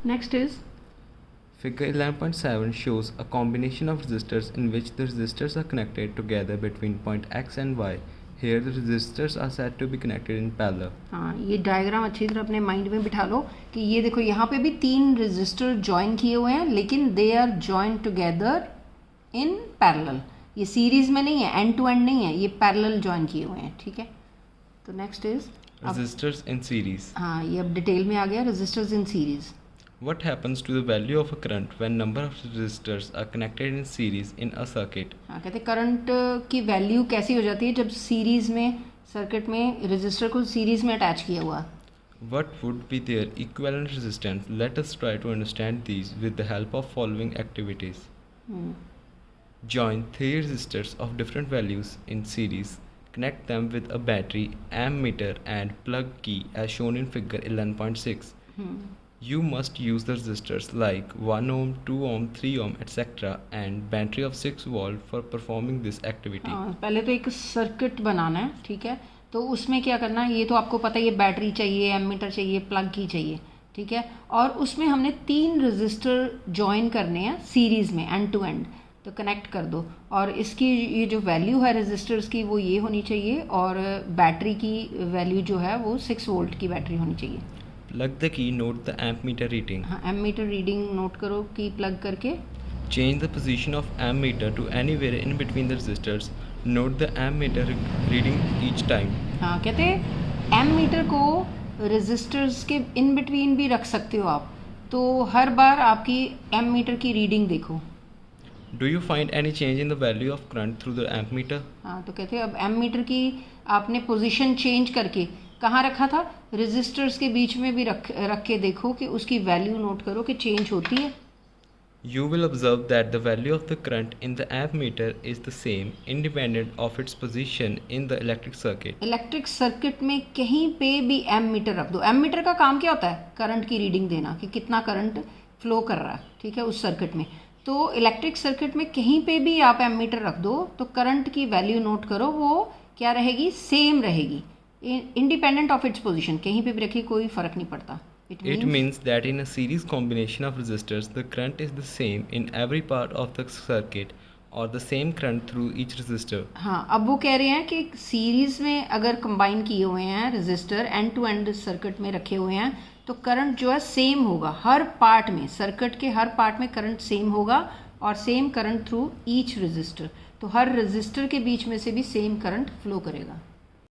Next is Figure 11.7 shows a combination of resistors in which the resistors are connected together between point X and Y. Here the resistors are said to be connected in parallel. हाँ, ये diagram अच्छी तरह अपने mind में बिठा लो कि ये देखो यहाँ पे भी 3 रेजिस्टर ज्वाइन किए हुए हैं, लेकिन they are join together in parallel. ये सीरीज में नहीं है, एंड टू एंड नहीं है, ये पैरेलल ज्वाइन किए हुए हैं. ठीक है, तो next is Resistors in series. हाँ, ये अब डिटेल में आ गया. Resistors in series. What happens to the value of a current when number of resistors are connected in series in a circuit? हाँ, कहते करंट की वैल्यू कैसी हो जाती है जब सीरीज में सर्किट में रेजिस्टर को सीरीज में अटैच किया हुआ. What would be their equivalent resistance? Let us try to understand these with the help of following activities. Join 3 resistors of different values in series. Connect them with a battery, ammeter and plug key as shown in figure 11.6. You must use the resistors like 1 ohm, 2 ohm, 3 ohm, etc. and battery of 6 volt for performing this activity. पहले तो एक circuit बनाना है. ठीक है, तो उसमें क्या करना है, ये तो आपको पता है, ये बैटरी चाहिए, एमीटर चाहिए, प्लग की चाहिए. ठीक है, और उसमें हमने 3 रजिस्टर ज्वाइन करने हैं सीरीज में एंड टू एंड. तो कनेक्ट कर दो, और इसकी ये जो वैल्यू है रजिस्टर्स की वो ये होनी चाहिए, और बैटरी की वैल्यू जो है वो 6 वोल्ट की बैटरी होनी चाहिए. Plug the key, note the ammeter reading. हाँ, एमीटर रीडिंग नोट करो की प्लग करके. Change the position of ammeter to anywhere in between the resistors. Note the ammeter reading each time. हाँ, कहते हैं एमीटर को रेजिस्टर्स के इन बिटवीन भी रख सकते हो आप, तो हर बार आपकी एमीटर की रीडिंग देखो. Do you find any change in the value of current through the ammeter? हाँ, तो कहते हैं अब एमीटर की आपने पोजीशन चेंज करके कहाँ रखा था, रेजिस्टर्स के बीच में भी रख के देखो कि उसकी वैल्यू नोट करो कि चेंज होती है. You will observe that the value of the current in the ammeter is the same independent of its position in the electric circuit. Electric circuit में कहीं पे भी एमीटर रख दो. एमीटर का काम क्या होता है, करंट की रीडिंग देना कि कितना करंट फ्लो कर रहा है. ठीक है, उस सर्किट में. तो इलेक्ट्रिक सर्किट में कहीं पे भी आप एमीटर रख दो तो करंट की वैल्यू नोट करो, वो क्या रहेगी, सेम रहेगी, इंडिपेंडेंट ऑफ इट्स पोजीशन. कहीं पे भी रखिए कोई फर्क नहीं पड़ता. It means that in a series combination of resistors, the current is the same in every part of the circuit or the same current through each resistor. हाँ, अब वो कह रहे हैं कि सीरीज में अगर कंबाइन किए हुए हैं resistor, end to end circuit में रखे हुए हैं, तो करंट जो है सेम होगा हर पार्ट में. सर्किट के हर पार्ट में करंट सेम होगा, और same current through each resistor. तो हर रेजिस्टर के बीच में से भी सेम करंट फ्लो करेगा.